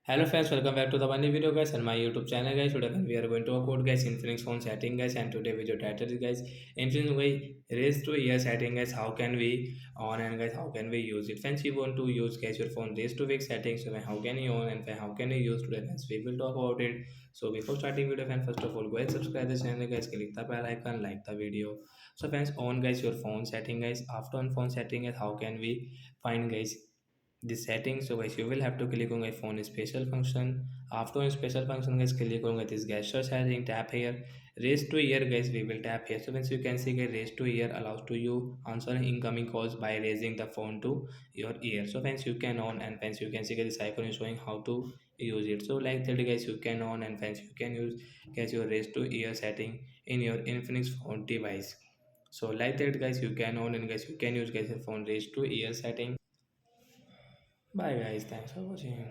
Hello friends, welcome back to the funny video guys and my YouTube channel guys. Today we are going to talk about guys Infinix phone setting guys, and today video title is guys Infinix way raise to ear setting guys. How can we on and guys how can we use it? Friends, you want to use guys your phone raise to wake settings. So how can you on and how can you use today friends? We will talk about it. So before starting video friends, first of all go ahead subscribe the channel guys, click the bell icon, like the video. So friends, on guys your phone setting guys. After on phone setting guys, how can we find guys the settings? So guys you will have to click on a phone special function. After on special function guys, click on this gesture setting, tap here, raise to ear guys, we will tap here. So once you can see guys, raise to ear allows to you answer incoming calls by raising the phone to your ear. So once you can on and once you can see guys, this icon is showing how to use it. So like that guys you can on and once you can use guys your raise to ear setting in your Infinix phone device. So like that guys you can on and guys you can use guys your phone raise to ear setting. Bye guys, thanks for watching.